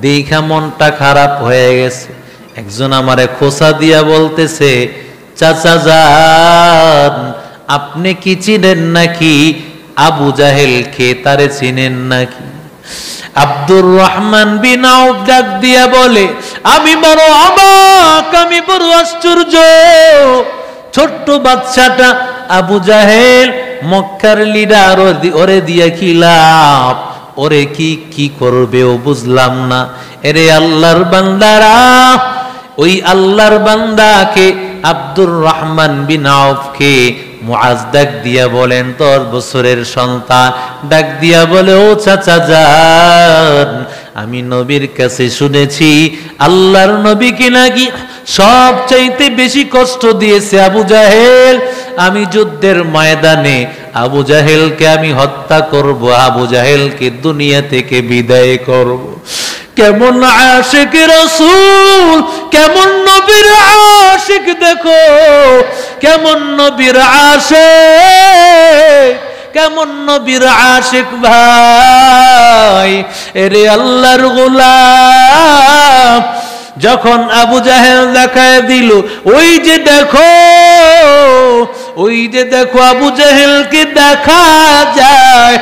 দেখা মনটা খারাপ হয়ে গেছে। একজন আমারে খোসা দিয়া বলতেছে, চাচা যান, আপনি কি চিনেন নাকি আবু জাহেলকে? তারে চিনেন নাকি? আব্দুর রহমান বিন আউফ ডাক দিয়া বলে, আমি বড় অবাক, আমি বড় আশ্চর্য। ছোট্ট বাচ্চাটা আবু জাহেল, মক্কার লিডার, ওরে দিয়া কি লাভ? ওরে কি করবে ও বুঝলাম না। এরে আল্লাহর বান্দারা, ওই আল্লাহর বান্দাকে আব্দুর রহমান বিন আউফকে মুআজ ডাক দিয়া বলেন, 10 বছরের সন্তান ডাক দিয়া বলে, ও চাচা যান, আমি নবীর কাছে শুনেছি আল্লাহর নবীকে নাকি সবচাইতে বেশি কষ্ট দিয়েছে আবু জাহেল। আমি যুদ্ধের ময়দানে আবু জাহেলকে আমি হত্যা করব, আবু জাহেলকে দুনিয়া থেকে বিদায় করব। কেমন আশিক রাসূল, কেমন নবীর আশিক, দেখো কেমন নবীর আশিক, কেমন নবীর আশিক ভাই। এরে আল্লাহর গোলাম, যখন আবু জাহেল দেখায় দিল, ওই যে দেখো, ওই যে দেখো আবু জাহেলকে দেখা যায়।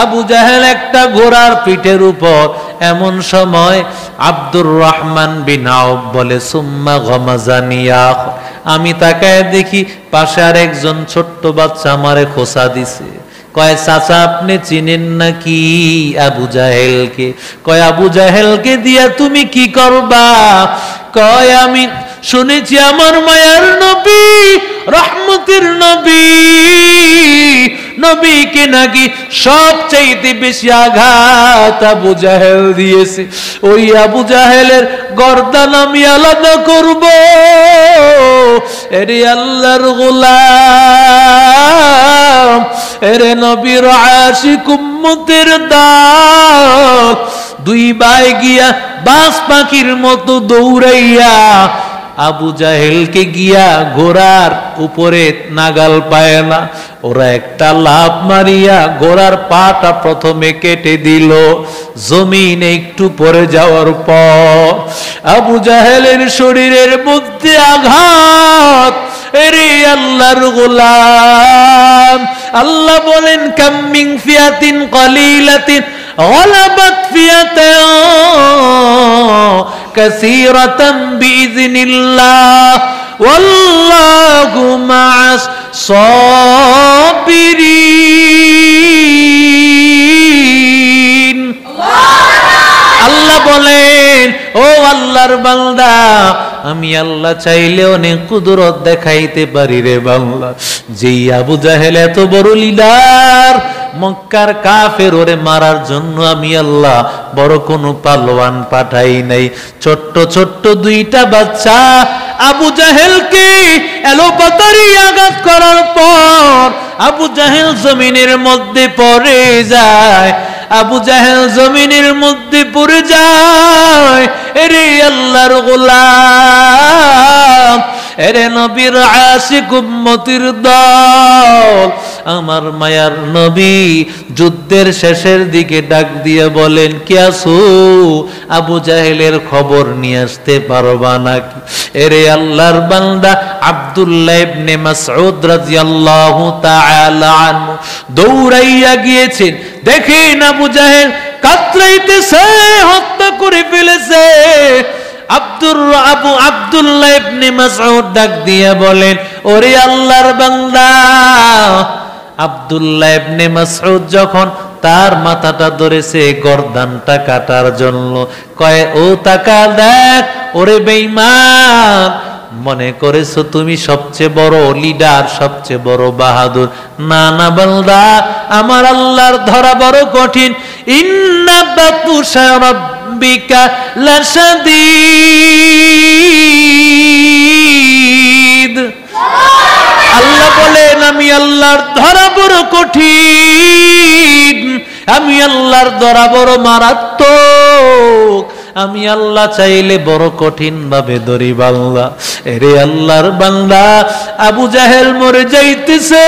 আবু জাহেল একটা ঘোড়ার পিঠের উপর। এমন সময় আব্দুর রহমান বিন আউফ বলে, সুম্মা গমাজানিয়া, আমি তাকায় দেখি পাশে আর একজন ছোট্ট বাচ্চা আমারে খোসা দিছে। কয় চাচা আপনি চিনেন নাকি আবু জাহেলকে? কয় আবু জাহেলকে দিয়া তুমি কি করবা? কয় আমি শুনেছি আমার মায়ার নবী, রহমতের নবী, নবীকে নাকি সবচাইতে বেশি আঘাত আবু জাহেল দিয়েছে। ওই আবু জাহেলের গর্দান আমি আলাদা করব। এরে আল্লাহর গোলাম, এরে নবীর আশিক উম্মতের দাল, দুই ভাই গিয়া বাস পাখির মতো দৌড়াইয়া আবু জাহেলকে গিয়া ঘোড়ার উপরে নাগাল পায় না। ওরা একটা লাফ মারিয়া ঘোড়ার পাটা প্রথমে কেটে দিল। জমিন একটু পরে যাওয়ার পর আবু জাহেলের শরীরের মধ্যে আঘাত। এরে আল্লাহর গোলাম, আল্লাহ বলেন কাম মিন ফিয়াতিন কালিলাতিন গালাবাত ফিয়াতান কাসীরাতান বিইذنিল্লাহ ওয়াল্লাহু মা'আস সাবিরিন। আল্লাহ বলেন, ও আল্লাহর বান্দা, আমি আল্লাহ চাইলে অনেক কুদরত দেখাইতে পারি রে বাংলা। যেই আবু জাহেল এত বড় লিডার, মক্কার কাফের ওরে মারার জন্য আমি আল্লাহ বড় কোনো পালোয়ান পাঠাই নাই। ছোট্ট ছোট্ট দুইটা বাচ্চা আবু জাহেলকে এলোপাতারি আঘাত করার পর আবু জাহেল জমিনের মধ্যে পড়ে যায়। আবু জাহেল জমিনের মধ্যে পড়ে যায়। এরে আল্লাহর গোলাম, এরে নবীর আশিক উম্মতির দল, আমার মায়ার নবী যুদ্ধের শেষের দিকে ডাক দিয়ে বলেন, কে আছো? আবু জাহেলের খবর নিয়ে আসতে পারবা নাকি? এরে আল্লাহর বান্দা আব্দুল্লাহ ইবনে মাসউদ রাদিয়াল্লাহু তাআলা আনহু দৌড়াইয়া গিয়েছেন। দেখেন আবু জাহেল কাতরাইতেছে, হত্যা করে ফেলেছে। আব্দুল্লাহ ইবনে মাসউদ ডাক দিয়ে বলেন, ওরে আল্লাহর বান্দা। আব্দুল্লাহ ইবনে মাসউদ যখন তার মাথাটা ধরেছে গর্দানটা কাটার জন্য, কয় ও তাকা দেখ, ওরে বেঈমান, মনে করেছো তুমি সবচেয়ে বড় লিডার, সবচেয়ে বড় বাহাদুর? না না বান্দা, আমার আল্লাহর ধরা বড় কঠিন। ইন্না বাতুশা রাব্বিকা লাশাদীদ। আল্লাহ বলেন, আমি আল্লাহর ধরা বড় কঠিন, আমি আল্লাহর ধরা বড় মারাত্মক। আমি আল্লাহ চাইলে বড় কঠিন ভাবে ধরি বাংলা। এরে আল্লাহর বান্দা, আবু জাহেল মরে যাইতেছে।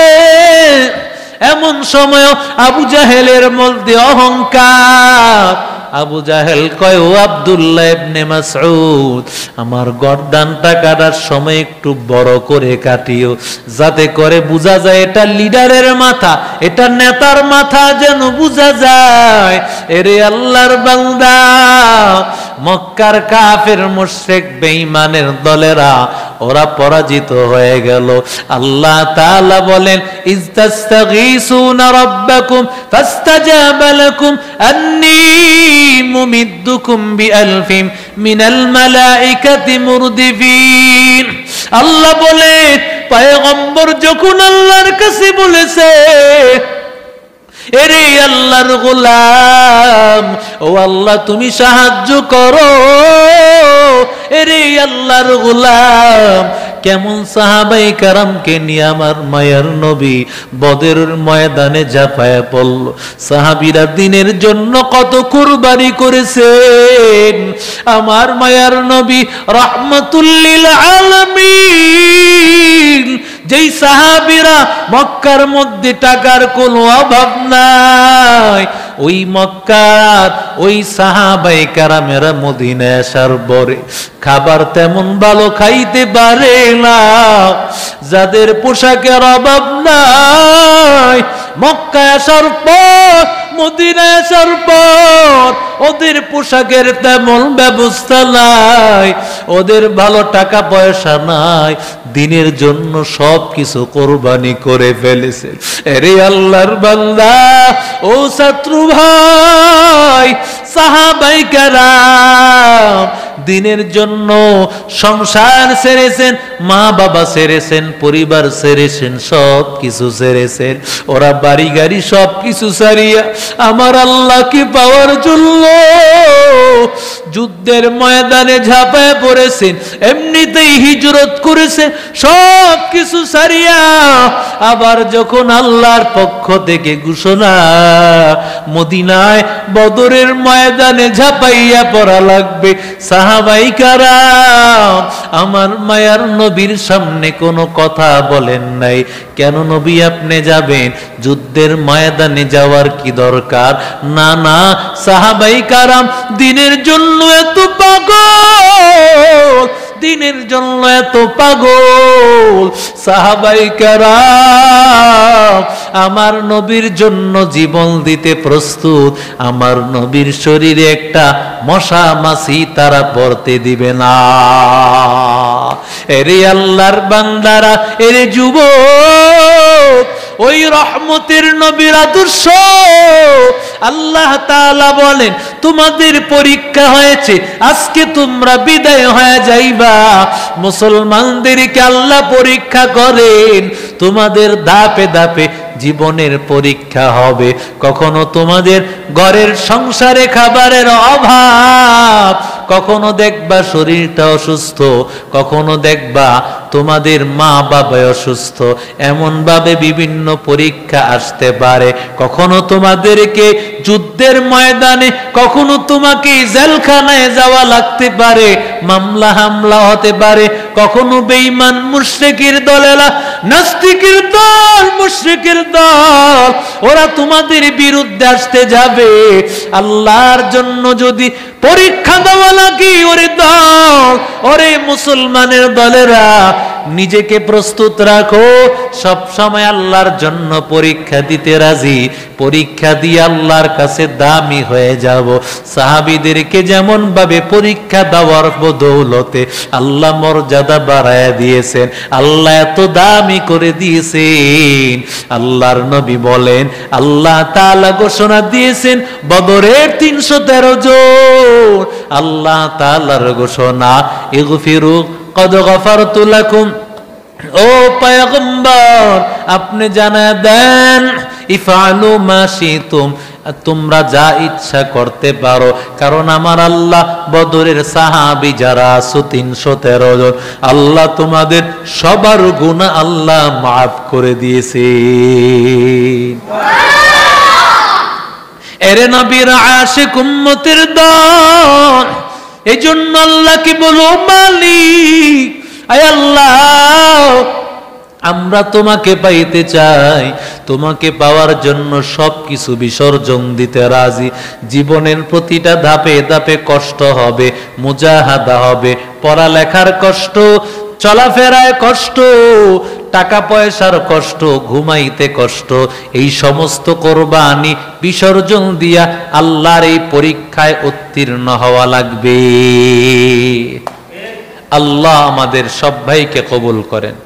এমন সময় আবু জাহেলের মধ্যে অহংকার। আবু জাহেল কয়, ও আব্দুল্লাহ ইবনে মাসউদ, আমার গর্দানটা কাটার সময় একটু বড় করে কাটিও, যাতে করে বোঝা যায় এটা লিডারের মাথা, এটা নেতার মাথা, যেন বোঝা যায়। এরে আল্লাহর বান্দা, মক্কার কাফের মুশরিক বেঈমানের দলেরা ওরা পরাজিত হয়ে গেল। আল্লাহ তাআলা বলেন, ইস্তাস্তাগীসুনা রাব্বাকুম ফাস্তাজাবা লাকুম আন্নী মুমিদ্দুকুম বিআলফিন মিনাল মালাইকাতি মুরদিফিন। আল্লাহ বলে, পয়গম্বর যখন আল্লাহর কাছে বলেছে, এরে আল্লাহর গোলাম, ও আল্লাহ তুমি সাহায্য করো, এরে আল্লাহর গোলাম, কেমন সাহাবায়ে কেরামকে নিয়ে আমার মায়ার নবী বদরের ময়দানে ঝাঁপায়া পড়ল। সাহাবীরা দিনের জন্য কত কুরবানি করেছেন। আমার মায়ার নবী রাহমাতুল লিল আলামিন, যেই সাহাবীরা মক্কার মধ্যে টাকার কোনো অভাব নাই, ওই মক্কার ওই সাহাবায়ে কেরামেরা মদিনায় আসার পরে খাবার তেমন ভালো খাইতে পারে না। যাদের পোশাকের অভাব নাই, মক্কায় আসার পর মদিনায় আসার পর ওদের পোশাকের তেমন ব্যবস্থা নাই, ওদের ভালো টাকা পয়সা নাই, দিনের জন্য সব কিছু কোরবানি করে ফেলেছে। আরে আল্লাহর বান্দা, ও শত্রু ভাই, সাহাবায়ে কেরাম দিনের জন্য সংসার ছেড়েছেন, মা বাবা ছেড়েছেন, পরিবার ছেড়েছেন, সব কিছু ছেড়েছেন। ওরা বাড়ি গাড়ি সব কিছু ছাড়িয়া আমার আল্লাহকে পাওয়ার জন্য যুদ্ধের ময়দানে ঝাঁপায় পড়েছেন। এমনিতেই হিজরত করেছে সব কিছু ছাড়িয়া। আবার যখন আল্লাহর পক্ষ থেকে ঘোষণা মদিনায় বদরের ময়দানে ঝাঁপাইয়া পড়া লাগবে, সাহাবায়ে কেরাম আমার মায়ার নবীর সামনে কোনো কথা বলেন নাই। কেন নবী আপনি যাবেন? যুদ্ধের ময়দানে যাওয়ার কি দরকার? না না, সাহাবায়ে কেরাম দিনের জন্য এত পাগল, দিনের জন্য এত পাগল। সাহাবায়ে কেরাম আমার নবীর জন্য জীবন দিতে প্রস্তুত। আমার নবীর শরীরে একটা মশা মাছি তারা পড়তে দিবে না। এরে আল্লাহর বান্দারা, এরে যুবক, ওই রহমতের নবীর আদর্শ আল্লাহ তাআলা বলেন, তোমাদের পরীক্ষা হয়েছে, আজকে তোমরা বিদায় হয়ে যাইবা। মুসলমানদেরকে আল্লাহ পরীক্ষা করেন, তোমাদের ধাপে ধাপে জীবনের পরীক্ষা হবে। কখনো তোমাদের ঘরের সংসারে খাবারের অভাব, কখনো দেখবা শরীরটা অসুস্থ, কখনো দেখবা তোমাদের মা বাবা অসুস্থ। এমন ভাবে বিভিন্ন পরীক্ষা আসতে পারে। কখনো তোমাদেরকে যুদ্ধের ময়দানে, কখনো তোমাকে জেলখানায় যাওয়া লাগতে পারে, মামলা হামলা হতে পারে। কখনো বেঈমান মুশরিকের দলেরা, নাস্তিকের দল, মুশরিকের দল, ওরা তোমাদের বিরুদ্ধে আসতে যাবে। আল্লাহর জন্য যদি পরীক্ষা দেওয়া লাগে, ওরে দল, ওরে মুসলমানের দলেরা, নিজেকে প্রস্তুত রাখো, সব সময় আল্লাহর জন্য পরীক্ষা দিতে রাজি। পরীক্ষা দিয়ে আল্লাহর কাছে দামি হয়ে যাব। সাহাবীদেরকে যেমন ভাবে পরীক্ষা দেওয়ার বদৌলতে আল্লাহ মর্যাদা বাড়ায়া দিয়েছেন, আল্লাহ এত দামি করে দিয়েছেন। আল্লাহর নবী বলেন, আল্লাহ তাআলা ঘোষণা দিয়েছেন বদরের 313 জন। আল্লাহ তাআলার ঘোষণা, ইগফিরু কদ গফারতু লাকুম। ও পয়গম্বর, আপনি জানায় দেন, ইফআলু মা শিতুম, তোমরা যা ইচ্ছা করতে পারো। কারণ আমার আল্লাহ বদরের সাহাবী যারা আছো 313 জন, আল্লাহ তোমাদের সবার গুনাহ আল্লাহ মাফ করে দিয়েছে। এরে নবীর আশিক উম্মতের দল, এজন্য আল্লাহকে বলো, মালিক, আয় আল্লাহ, আমরা তোমাকে পাইতে চাই, তোমাকে পাওয়ার জন্য সবকিছু বিসর্জন দিতে রাজি। জীবনের প্রতিটা ধাপে ধাপে কষ্ট হবে, মুজাহাদা হবে, পড়ালেখার কষ্ট, চলাফেরায় কষ্ট, টাকা পয়সার কষ্ট, ঘুমাইতে কষ্ট, এই সমস্ত কোরবানি বিসর্জন দিয়া আল্লাহর এই পরীক্ষায় উত্তীর্ণ হওয়া লাগবে। আল্লাহ আমাদের সব ভাইকে কবুল করেন।